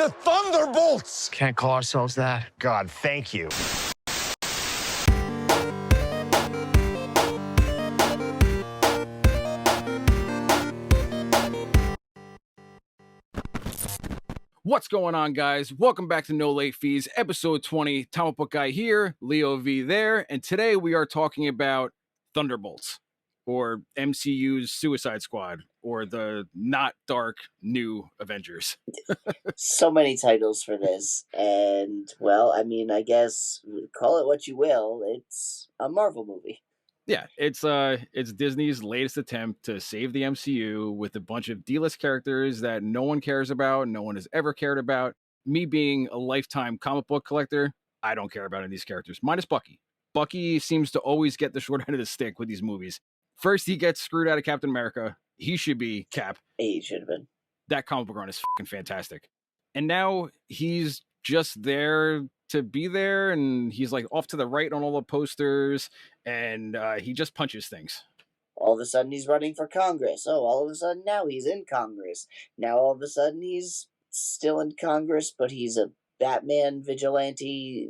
the Thunderbolts! Can't call ourselves that. God, thank you. What's going on, guys? Welcome back to No Late Fees, episode 20. Comic Book Guy here, Leo V there, and today we are talking about Thunderbolts, or MCU's Suicide Squad, or the not dark new Avengers. So many titles for this, and well, I mean, I guess call it what you will. It's a Marvel movie. Yeah, it's Disney's latest attempt to save the MCU with a bunch of D-list characters that no one cares about, no one has ever cared about. Me being a lifetime comic book collector, I don't care about any of these characters, minus Bucky. Bucky seems to always get the short end of the stick with these movies. First, he gets screwed out of Captain America. He should be Cap. He should have been. That comic book run is fucking fantastic. And now he's just there to be there, and he's like off to the right on all the posters, and he just punches things. All of a sudden he's running for Congress. Oh, all of a sudden now he's in Congress. Now all of a sudden he's still in Congress, but he's a Batman vigilante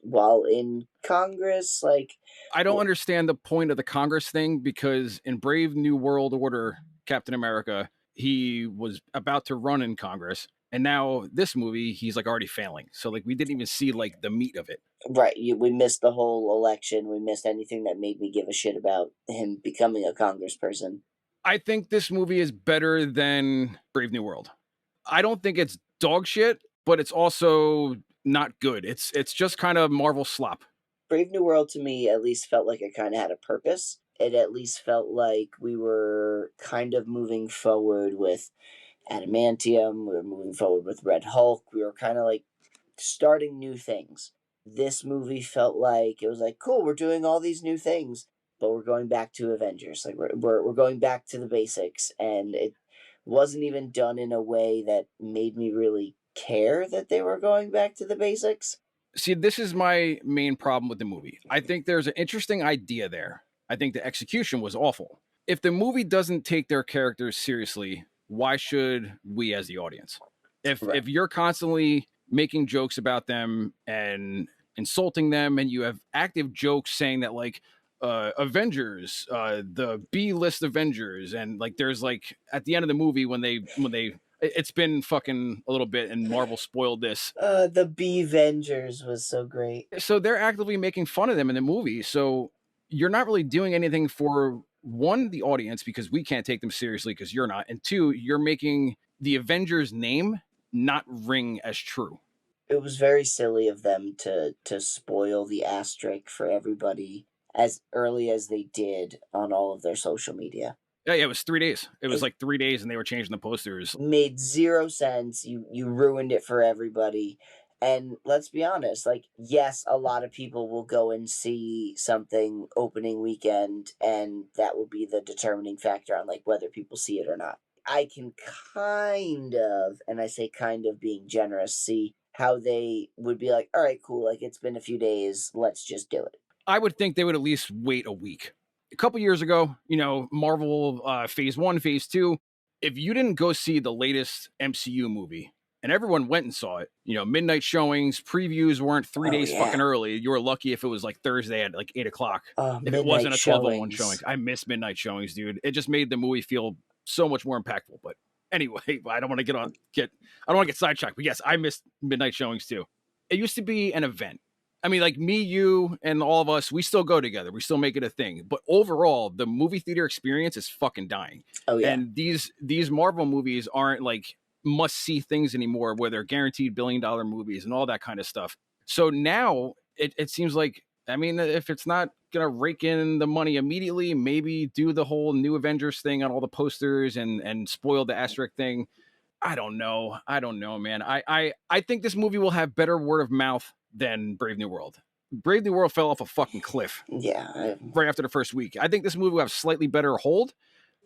while in Congress. Like, I don't understand the point of the Congress thing, because in Brave New World Order, Captain America, he was about to run in Congress. And now this movie, he's like already failing. So like we didn't even see like the meat of it. Right. We missed the whole election. We missed anything that made me give a shit about him becoming a congressperson. I think this movie is better than Brave New World. I don't think it's dog shit, but it's also not good. It's just kind of Marvel slop. Brave New World to me at least felt like it kind of had a purpose. It at least felt like we were kind of moving forward with Adamantium, we were moving forward with Red Hulk, we were kind of like starting new things. This movie felt like it was like, cool, we're doing all these new things, but we're going back to Avengers. Like we're going back to the basics, and it wasn't even done in a way that made me really care that they were going back to the basics. See, this is my main problem with the movie. I think there's an interesting idea there. I think the execution was awful. If the movie doesn't take their characters seriously, why should we as the audience? If you're constantly making jokes about them and insulting them, and you have active jokes saying that like Avengers, the B-list Avengers, and like there's like at the end of the movie when they it's been fucking a little bit and Marvel spoiled this. The B-Vengers was so great. So they're actively making fun of them in the movie. So you're not really doing anything for one, the audience, because we can't take them seriously because you're not, and two, you're making the Avengers name not ring as true. It was very silly of them to spoil the asterisk for everybody as early as they did on all of their social media. Yeah, it was 3 days. It was like 3 days, and they were changing the posters. Made zero sense. You ruined it for everybody. And let's be honest, like, yes, a lot of people will go and see something opening weekend, and that will be the determining factor on, like, whether people see it or not. I can kind of, and I say kind of being generous, see how they would be like, all right, cool, like, it's been a few days, let's just do it. I would think they would at least wait a week. A couple years ago, Marvel Phase 1, Phase 2, if you didn't go see the latest MCU movie, and everyone went and saw it, midnight showings, previews weren't 3 days fucking early. You were lucky if it was like Thursday at like 8 o'clock. If it wasn't a 12:01 showing. I miss midnight showings, dude. It just made the movie feel so much more impactful. But anyway, I don't want to get sidetracked. But yes, I missed midnight showings too. It used to be an event. I mean, like me, you, and all of us, we still go together. We still make it a thing. But overall, the movie theater experience is fucking dying. Oh yeah. And these Marvel movies aren't like must-see things anymore, where they're guaranteed billion-dollar movies and all that kind of stuff. So now it seems like, I mean, if it's not gonna rake in the money immediately, maybe do the whole new Avengers thing on all the posters and spoil the asterisk thing. I don't know, man. I think this movie will have better word of mouth than Brave New World. Brave New World fell off a fucking cliff. Yeah. Right after the first week. I think this movie will have slightly better hold,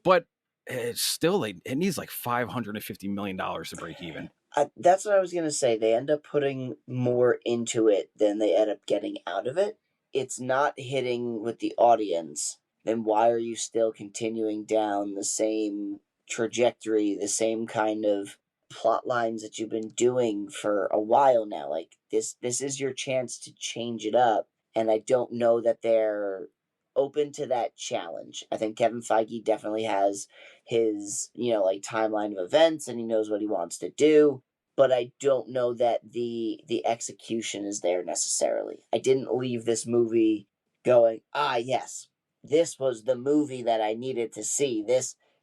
but it's still, it needs like $550 million to break even. That's what I was going to say. They end up putting more into it than they end up getting out of it. It's not hitting with the audience. Then why are you still continuing down the same trajectory, the same kind of plot lines that you've been doing for a while now. Like this is your chance to change it up, and I don't know that they're open to that challenge. I think Kevin Feige definitely has his, like timeline of events and he knows what he wants to do, but I don't know that the execution is there necessarily. I didn't leave this movie going, "Ah, yes, this was the movie that I needed to see."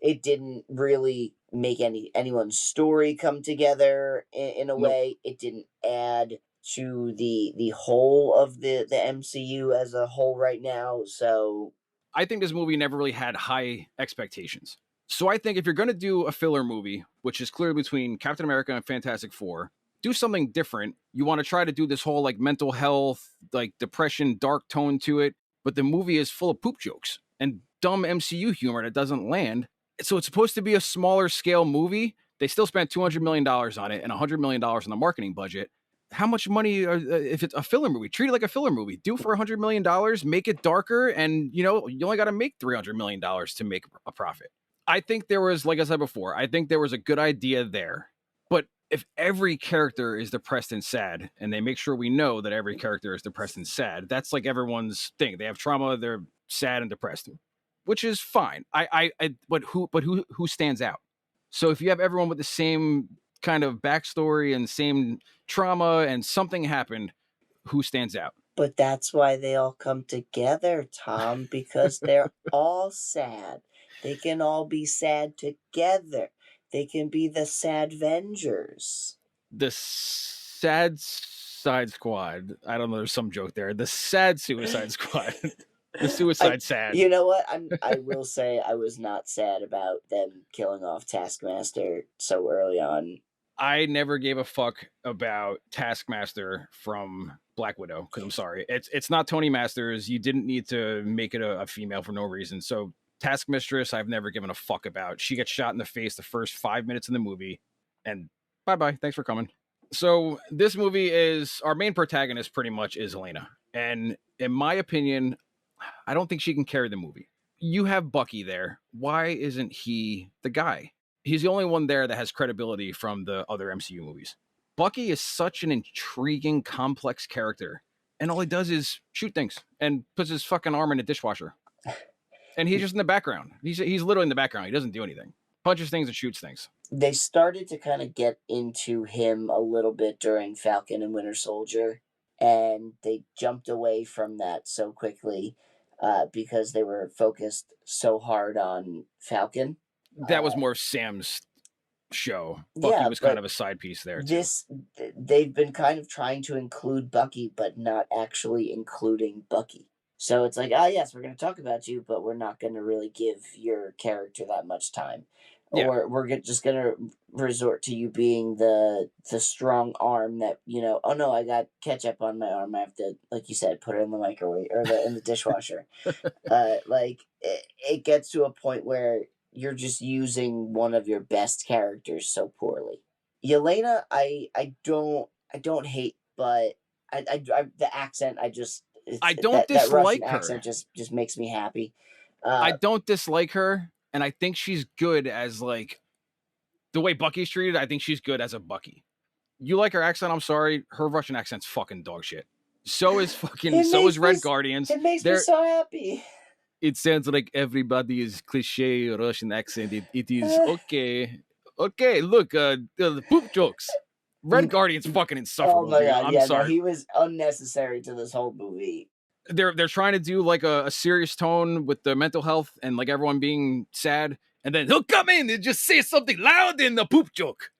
It didn't really make anyone's story come together in a Nope. way. It didn't add to the whole of the MCU as a whole right now. So I think this movie never really had high expectations. So I think if you're going to do a filler movie, which is clearly between Captain America and Fantastic Four, do something different. You want to try to do this whole like mental health, like depression, dark tone to it, but the movie is full of poop jokes and dumb MCU humor that doesn't land. So it's supposed to be a smaller scale movie. They still spent $200 million on it and $100 million on the marketing budget. How much money, if it's a filler movie, treat it like a filler movie. Do it for $100 million, make it darker, and you only got to make $300 million to make a profit. I think there was, like I said before, I think there was a good idea there. But if every character is depressed and sad, and they make sure we know that every character is depressed and sad, that's like everyone's thing. They have trauma, they're sad and depressed, which is fine. But who stands out? So if you have everyone with the same kind of backstory and same trauma and something happened, who stands out? But that's why they all come together, Tom, because they're all sad. They can all be sad together. They can be the sad Avengers. The sad side squad. I don't know, there's some joke there. The sad Suicide Squad. The suicide sad. You know what? I will say I was not sad about them killing off Taskmaster so early on. I never gave a fuck about Taskmaster from Black Widow because I'm sorry, it's not Tony Masters. You didn't need to make it a female for no reason. So Taskmistress, I've never given a fuck about. She gets shot in the face the first 5 minutes in the movie, and bye. Thanks for coming. So this movie is our main protagonist. Pretty much is Helena, and in my opinion, I don't think she can carry the movie. You have Bucky there. Why isn't he the guy? He's the only one there that has credibility from the other MCU movies. Bucky is such an intriguing, complex character, and all he does is shoot things and puts his fucking arm in a dishwasher. And he's just in the background. He's literally in the background. He doesn't do anything. Punches things and shoots things. They started to kind of get into him a little bit during Falcon and Winter Soldier, and they jumped away from that so quickly because they were focused so hard on Falcon. That was more Sam's show. Bucky was kind of a side piece there too. They've been kind of trying to include Bucky, but not actually including Bucky. So it's like, yes, we're going to talk about you, but we're not going to really give your character that much time. Yeah. Or we're just going to resort to you being the strong arm that, oh no, I got ketchup on my arm. I have to, like you said, put it in the microwave or in the dishwasher. It gets to a point where you're just using one of your best characters so poorly. Yelena, I don't hate, but I the accent, I don't dislike that her. Accent just makes me happy. I don't dislike her, and I think she's good as like the way Bucky's treated. I think she's good as a Bucky. You like her accent? I'm sorry, her Russian accent's fucking dog shit. So is Red Guardians. It makes me so happy. It sounds like everybody is cliche Russian accent. It is okay. Okay, look, the poop jokes. Red Guardian's fucking insufferable. Oh my god, I'm sorry. No, he was unnecessary to this whole movie. They're trying to do like a serious tone with the mental health and like everyone being sad, and then he'll come in and just say something loud in the poop joke.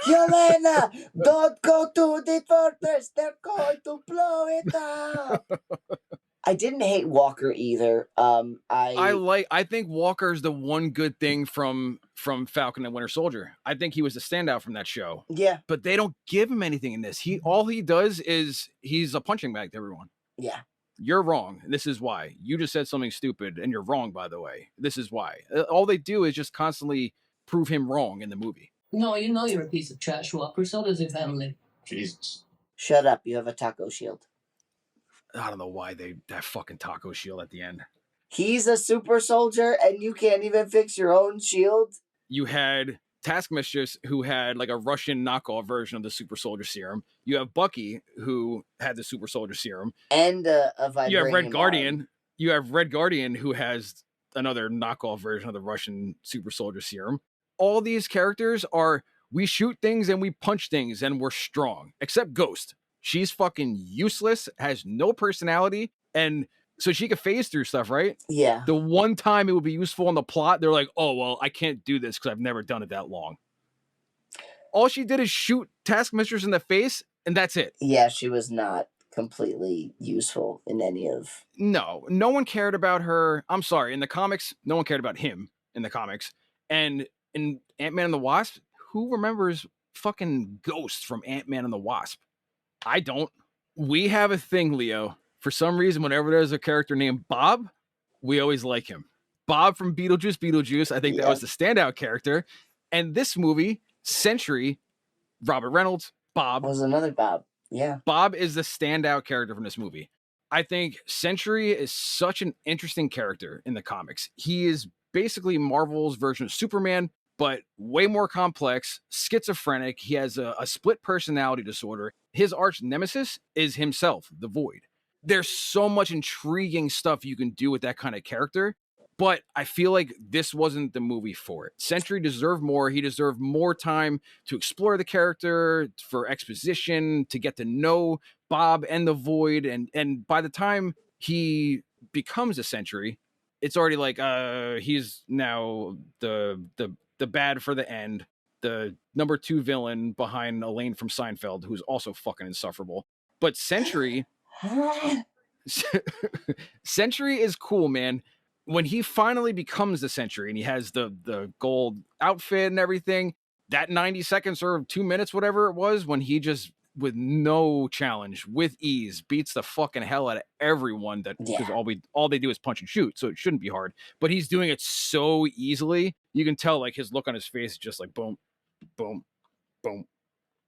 Yelena, don't go to the fortress. They're going to blow it up. I didn't hate Walker either. I think Walker's the one good thing from Falcon and Winter Soldier. I think he was the standout from that show. Yeah. But they don't give him anything in this. All he does is he's a punching bag to everyone. Yeah. You're wrong. This is why. You just said something stupid and you're wrong, by the way. This is why. All they do is just constantly prove him wrong in the movie. No, you know you're a piece of trash, Walker. So does your family. Jesus. Shut up. You have a taco shield. I don't know why that fucking taco shield at the end. He's a super soldier and you can't even fix your own shield? You had Taskmistress, who had like a Russian knockoff version of the super soldier serum. You have Bucky, who had the super soldier serum. And a You have Red vibranium Guardian. arm. You have Red Guardian, who has another knockoff version of the Russian super soldier serum. All these characters are, we shoot things and we punch things and we're strong, except Ghost. She's fucking useless, has no personality, and so she could phase through stuff, right? Yeah. The one time it would be useful in the plot, they're like, oh, well, I can't do this because I've never done it that long. All she did is shoot Taskmistress in the face, and that's it. Yeah, she was not completely useful in any of... No one cared about her. I'm sorry, in the comics, no one cared about him in the comics. And in Ant-Man and the Wasp, who remembers fucking Ghost from Ant-Man and the Wasp? I don't. We have a thing, Leo. For some reason, whenever there's a character named Bob, we always like him. Bob from Beetlejuice. I think that was the standout character. And this movie, Sentry, Robert Reynolds, Bob. Was another Bob. Yeah. Bob is the standout character from this movie. I think Sentry is such an interesting character in the comics. He is basically Marvel's version of Superman, but way more complex, schizophrenic. He has a split personality disorder. His arch nemesis is himself, the Void. There's so much intriguing stuff you can do with that kind of character, but I feel like this wasn't the movie for it. Sentry deserved more. He deserved more time to explore the character, for exposition, to get to know Bob and the Void. And by the time he becomes a Sentry, it's already like he's now the bad for the end, the number 2 villain behind Elaine from Seinfeld, who's also fucking insufferable. But Sentry Sentry is cool, man. When he finally becomes the Sentry and he has the gold outfit and everything, that 90 seconds or 2 minutes, whatever it was, when he just, with no challenge, with ease, beats the fucking hell out of everyone, that because all they do is punch and shoot, so it shouldn't be hard. But he's doing it so easily. You can tell like his look on his face is just like boom, boom, boom,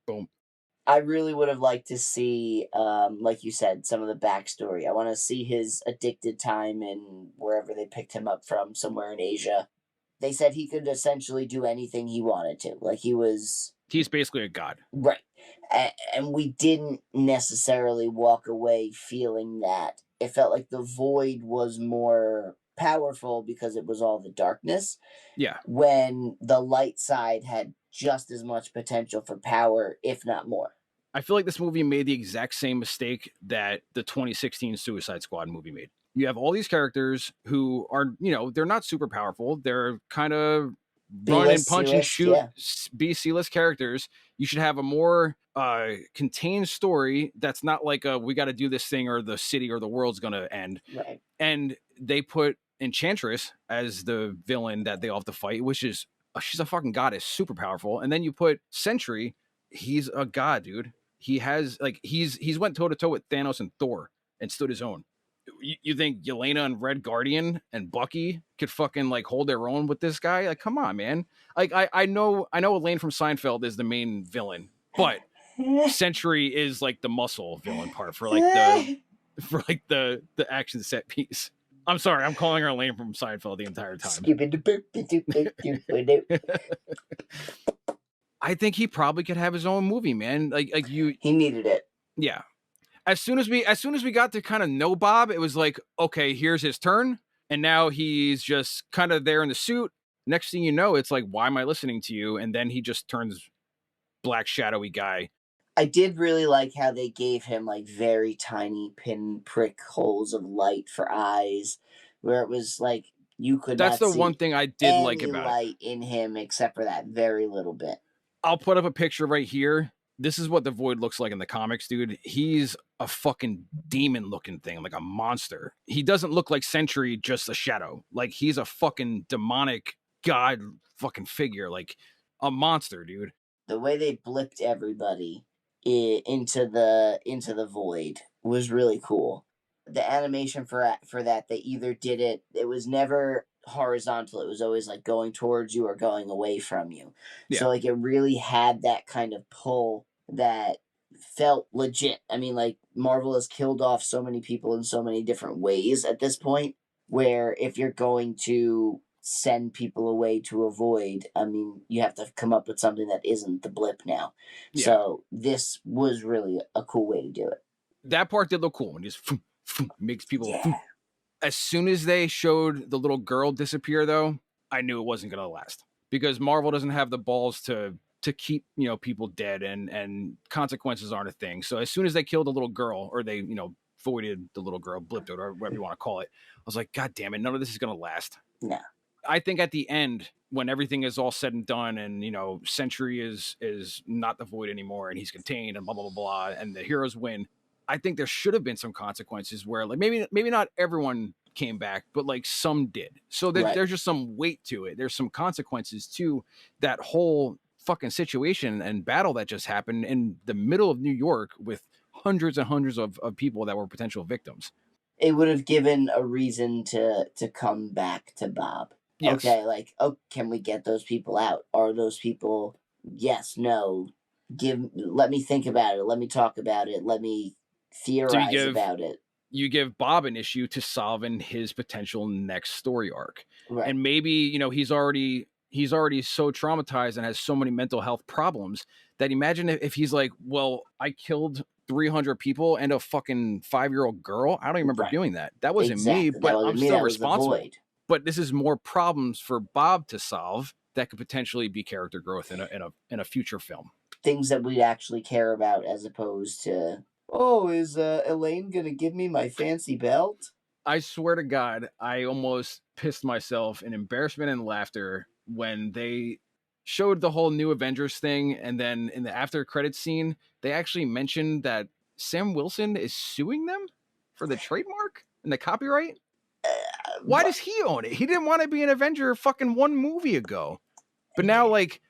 boom. I really would have liked to see, like you said, some of the backstory. I want to see his addicted time in wherever they picked him up from, somewhere in Asia. They said he could essentially do anything he wanted to. Like he's basically a god. Right. And we didn't necessarily walk away feeling that. It felt like the Void was more powerful because it was all the darkness. Yeah. When the light side had just as much potential for power, if not more. I feel like this movie made the exact same mistake that the 2016 Suicide Squad movie made. You have all these characters who are, they're not super powerful. They're kind of run and punch and shoot, B C-list characters. You should have a more contained story that's not like we got to do this thing or the city or the world's going to end. Right. And they put Enchantress as the villain that they all have to fight, which is, she's a fucking goddess, super powerful. And then you put Sentry, he's a god, dude. He has he's went toe to toe with Thanos and Thor and stood his own. You think Yelena and Red Guardian and Bucky could fucking like hold their own with this guy? Like, come on, man. Like, I know Elaine from Seinfeld is the main villain, but Sentry is like the muscle villain part for the action set piece. I'm sorry, I'm calling her Elaine from Seinfeld the entire time. I think he probably could have his own movie, man. He needed it. Yeah. As soon as we got to kind of know Bob, it was like, okay, here's his turn. And now he's just kind of there in the suit. Next thing you know, it's like, why am I listening to you? And then he just turns black, shadowy guy. I did really like how they gave him like very tiny pinprick holes of light for eyes, where it was like you could That's not the see one thing I did like any about light in him except for that very little bit. I'll put up a picture right here. This is what the Void looks like in the comics, dude. He's a fucking demon-looking thing, like a monster. He doesn't look like Sentry, just a shadow. Like, he's a fucking demonic god fucking figure, like a monster, dude. The way they blipped everybody into the Void was really cool. The animation for that, they either did it was never horizontal, it was always like going towards you or going away from you. So like it really had that kind of pull that felt legit. I mean, like, Marvel has killed off so many people in so many different ways at this point, where if you're going to send people away to avoid. I mean, you have to come up with something that isn't the blip now. Yeah. So this was really a cool way to do it. That part did look cool when just makes people. Yeah. As soon as they showed the little girl disappear, though, I knew it wasn't going to last, because Marvel doesn't have the balls to keep, you know, people dead, and consequences aren't a thing. So as soon as they killed the little girl, or they, you know, voided the little girl, blipped it, or whatever you want to call it, I was like, God damn it, none of this is going to last. No. I think at the end, when everything is all said and done, and, you know, Sentry is not the void anymore, and he's contained, and blah blah blah blah, and the heroes win, I think there should have been some consequences where, like, maybe not everyone came back, but like some did. So Right. there's just some weight to it. There's some consequences to that whole fucking situation and battle that just happened in the middle of New York with hundreds and hundreds of people that were potential victims. It would have given a reason to come back to Bob. Yes. Okay, like, oh, can we get those people out? Are those people, yes, no, let me think about it, let me talk about it, let me theorize about it. You give Bob an issue to solve in his potential next story arc. Right. And maybe, you know, he's already so traumatized and has so many mental health problems that, imagine if he's like, well, I killed 300 people and a fucking 5-year-old girl. I don't even remember doing that. That wasn't me, but I'm still responsible. But this is more problems for Bob to solve that could potentially be character growth in a future film. Things that we actually care about, as opposed to, oh, is Elaine gonna give me my fancy belt? I swear to God, I almost pissed myself in embarrassment and laughter when they showed the whole New Avengers thing, and then in the after credits scene, they actually mentioned that Sam Wilson is suing them for the trademark and the copyright. Why does he own it? He didn't want to be an Avenger fucking 1 movie ago, but now, like,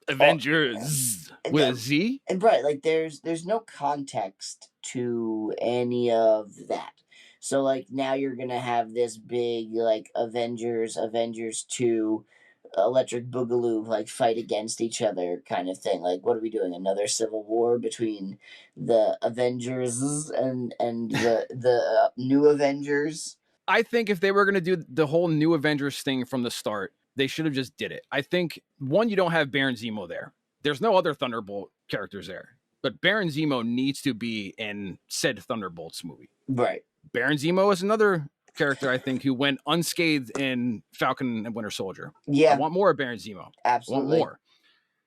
Avengers with a Z, and right, like, there's no context to any of that. So, like, now you're gonna have this big, like, Avengers 2, Electric Boogaloo, like, fight against each other kind of thing. Like, what are we doing? Another civil war between the Avengers and the New Avengers? I think if they were going to do the whole New Avengers thing from the start, they should have just did it. I think, one, you don't have Baron Zemo there. There's no other Thunderbolt characters there. But Baron Zemo needs to be in said Thunderbolts movie. Right. Baron Zemo is another character, I think, who went unscathed in Falcon and Winter Soldier. Yeah. I want more of Baron Zemo. Absolutely. I want more.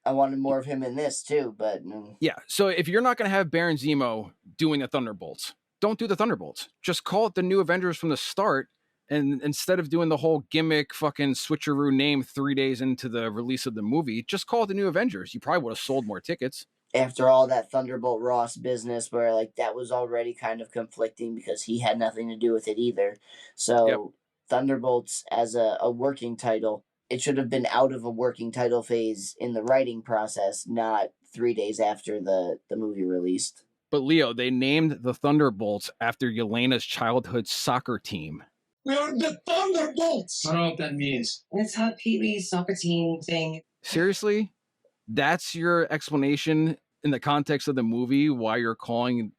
I wanted more of him in this too, but... Yeah, so if you're not going to have Baron Zemo doing the Thunderbolts, don't do the Thunderbolts. Just call it the New Avengers from the start, and instead of doing the whole gimmick fucking switcheroo name 3 days into the release of the movie, just call it the New Avengers. You probably would have sold more tickets. After all that Thunderbolt Ross business, where, like, that was already kind of conflicting because he had nothing to do with it either. So Yep. Thunderbolts as a working title, it should have been out of a working title phase in the writing process, not 3 days after the movie released. But Leo, they named the Thunderbolts after Yelena's childhood soccer team. We are the Thunderbolts! I don't know what that means. It's how Pee Wee's soccer team thing. Seriously? That's your explanation in the context of the movie why you're calling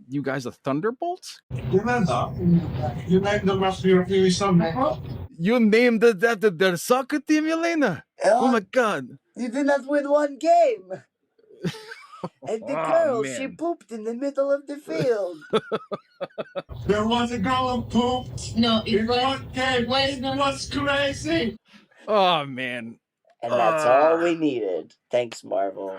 you guys the Thunderbolts? You named them after your Pee Wee son. You named the soccer team, Yelena? Oh my God. You did not win one game! And the girl, she man. pooped in the middle of the field. There was a girl who pooped. No, In one game. It was crazy. Oh, man. And that's all we needed. Thanks, Marvel.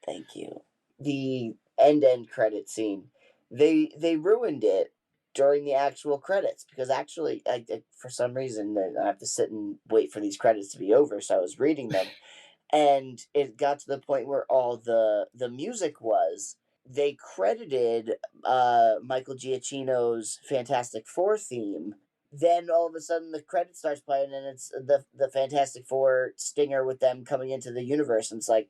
Thank you. The end credit scene, they ruined it during the actual credits, because actually, for some reason, I have to sit and wait for these credits to be over, so I was reading them, and it got to the point where all the music was, they credited Michael Giacchino's Fantastic Four theme. Then all of a sudden the credit starts playing, and it's the Fantastic Four stinger with them coming into the universe, and it's like,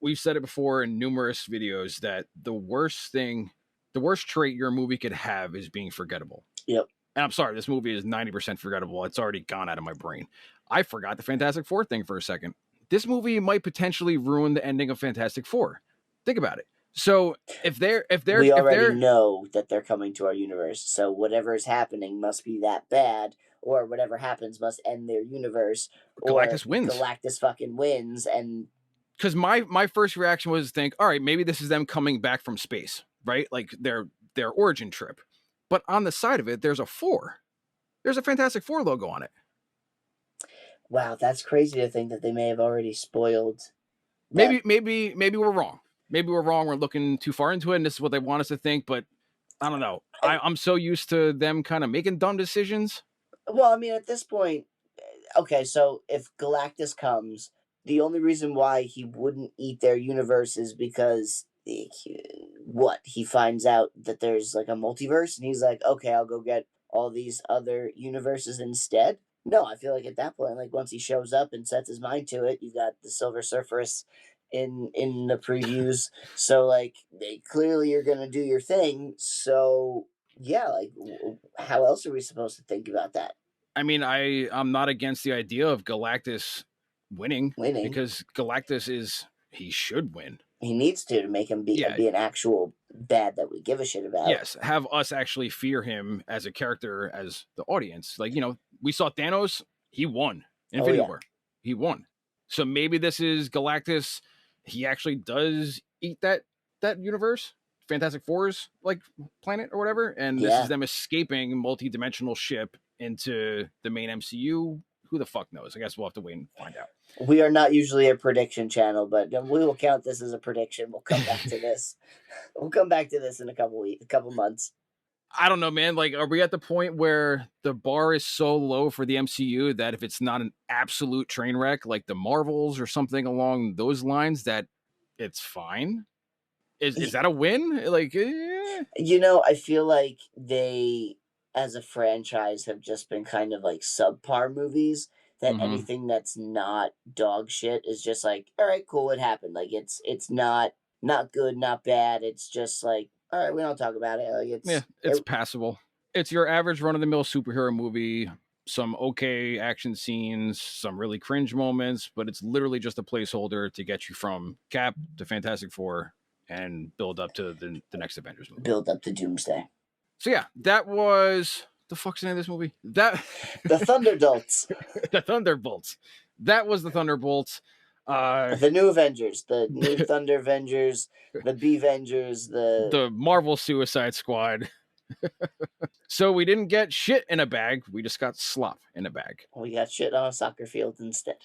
we've said it before in numerous videos that the worst trait your movie could have is being forgettable. Yep. And I'm sorry, this movie is 90% forgettable. It's already gone out of my brain. I forgot the Fantastic Four thing for a second. This movie might potentially ruin the ending of Fantastic Four. Think about it. So we already know that they're coming to our universe, so whatever is happening must be that bad, or whatever happens must end their universe, or Galactus wins. Galactus fucking wins. And Because my first reaction was to think, all right, maybe this is them coming back from space, right? Like their origin trip. But on the side of it, there's a 4. There's a Fantastic Four logo on it. wow, that's crazy to think that they may have already spoiled. Maybe we're wrong. Maybe we're wrong. We're looking too far into it, and this is what they want us to think. But I don't know. I'm so used to them kind of making dumb decisions. Well, I mean, at this point, okay, so if Galactus comes, the only reason why he wouldn't eat their universe is because he finds out that there's like a multiverse, and he's like, okay, I'll go get all these other universes instead. No, I feel like at that point, like once he shows up and sets his mind to it, you got the Silver Surfer's in the previews, so like they clearly are gonna do your thing. So yeah, like how else are we supposed to think about that? I mean, I'm not against the idea of Galactus winning. Because Galactus he should win. He needs to make him be an actual bad that we give a shit about. Yes, have us actually fear him as a character, as the audience. Like, we saw Thanos, he won. Infinity War, he won. So maybe this is Galactus. He actually does eat that universe, Fantastic Four's like planet or whatever, and this is them escaping multi-dimensional ship into the main MCU. Who the fuck knows? I guess we'll have to wait and find out. We are not usually a prediction channel, but we will count this as a prediction. We'll come back to this. We'll come back to this in a couple months. I don't know, man. Like, are we at the point where the bar is so low for the MCU that if it's not an absolute train wreck, like the Marvels or something along those lines, that it's fine? Is that a win? Like, I feel like they, as a franchise, have just been kind of like subpar movies. That anything that's not dog shit is just like, all right, cool, it happened. Like it's not good, not bad. It's just like, all right, we don't talk about it. Like it's passable. It's your average run-of-the-mill superhero movie. Some okay action scenes, some really cringe moments, but it's literally just a placeholder to get you from Cap to Fantastic Four and build up to the next Avengers movie. Build up to Doomsday. So yeah, that was the fuck's the name of this movie? The Thunderbolts. The Thunderbolts. That was the Thunderbolts. The new Avengers, the new Thunder Avengers, the B-Vengers, the Marvel Suicide Squad. So we didn't get shit in a bag. We just got slop in a bag. We got shit on a soccer field instead.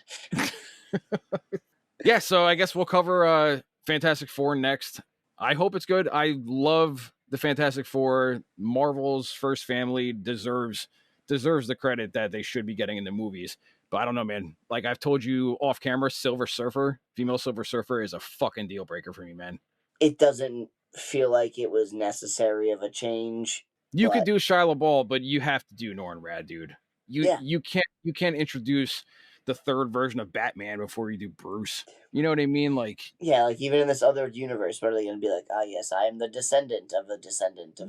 Yeah, so I guess we'll cover Fantastic Four next. I hope it's good. I love the Fantastic Four. Marvel's first family deserves the credit that they should be getting in the movies. But I don't know, man. Like I've told you off camera, female Silver Surfer is a fucking deal breaker for me, man. It doesn't feel like it was necessary of a change. You could do Shia LaBeouf, but you have to do Norrin Rad, dude. You can't introduce the third version of Batman before you do Bruce. You know what I mean? Like, yeah, like even in this other universe, what are they going to be like? Oh, yes, I am the descendant of a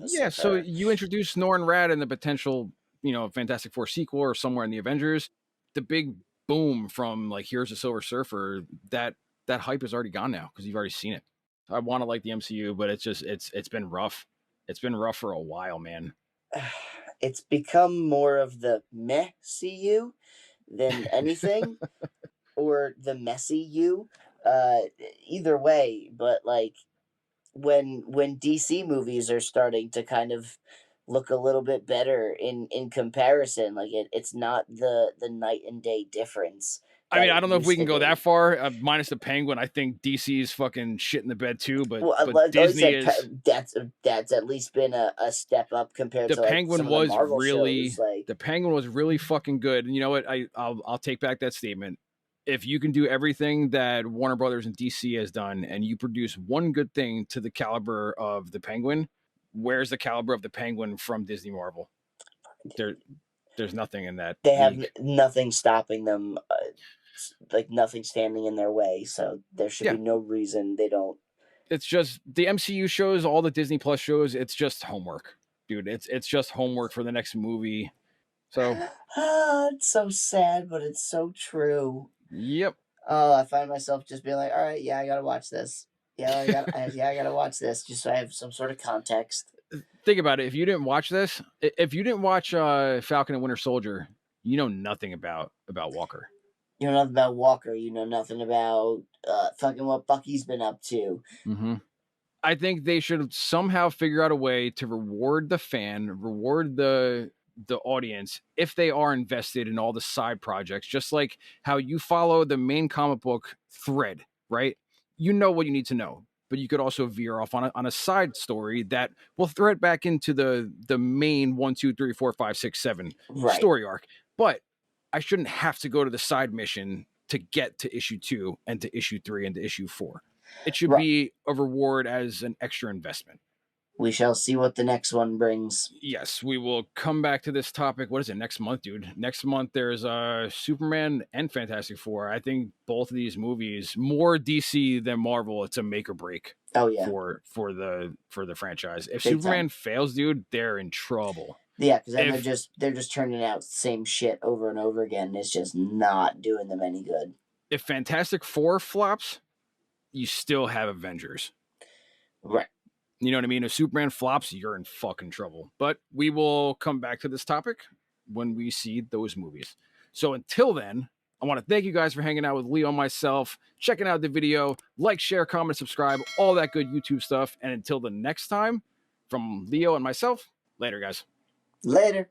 Yeah, so you introduce Norrin Rad and the potential, Fantastic Four sequel or somewhere in the Avengers. The big boom from like, here's a Silver Surfer, that hype is already gone now because you've already seen it. I want to like the MCU, but it's been rough. It's been rough for a while, man. It's become more of the meh CU than anything, or the messy you. Either way, but like when DC movies are starting to kind of look a little bit better in comparison, like it's not the night and day difference. I mean, I don't know if we can go that far. Minus the Penguin, I think DC's fucking shit in the bed too. But Disney is that's at least been a step up compared to Penguin was really shows, like... The Penguin was really fucking good. And you know what? I'll take back that statement. If you can do everything that Warner Brothers and DC has done, and you produce one good thing to the caliber of the Penguin, where's the caliber of the Penguin from Disney Marvel? There's nothing in that. They have nothing stopping them. Like nothing standing in their way, so there should be no reason they don't. It's just the MCU shows, all the Disney Plus shows. It's just homework, dude. It's just homework for the next movie. So it's so sad, but it's so true. Yep. Oh, I find myself just being like, all right, yeah, I gotta watch this. Yeah, I gotta watch this just so I have some sort of context. Think about it. If you didn't watch this, if you didn't watch Falcon and Winter Soldier, you know nothing about Walker. You know nothing about Walker. You know nothing about fucking what Bucky's been up to. Mm-hmm. I think they should somehow figure out a way to reward the fan, reward the audience if they are invested in all the side projects, just like how you follow the main comic book thread, right? You know what you need to know, but you could also veer off on a side story that will thread back into the main 1, 2, 3, 4, 5, 6, 7 Right. story arc. But I shouldn't have to go to the side mission to get to issue 2 and to issue 3 and to issue 4. It should be a reward as an extra investment. We shall see what the next one brings. Yes, we will come back to this topic. What is it, next month, dude? Next month, there's Superman and Fantastic Four. I think both of these movies, more DC than Marvel, it's a make or break. Oh yeah, for the franchise. If Big Superman time. fails, dude, they're in trouble. Yeah, because then they're just turning out the same shit over and over again. It's just not doing them any good. If Fantastic Four flops, you still have Avengers. Right. You know what I mean? If Superman flops, you're in fucking trouble. But we will come back to this topic when we see those movies. So until then, I want to thank you guys for hanging out with Leo and myself, checking out the video, like, share, comment, subscribe, all that good YouTube stuff. And until the next time, from Leo and myself, later, guys. Later.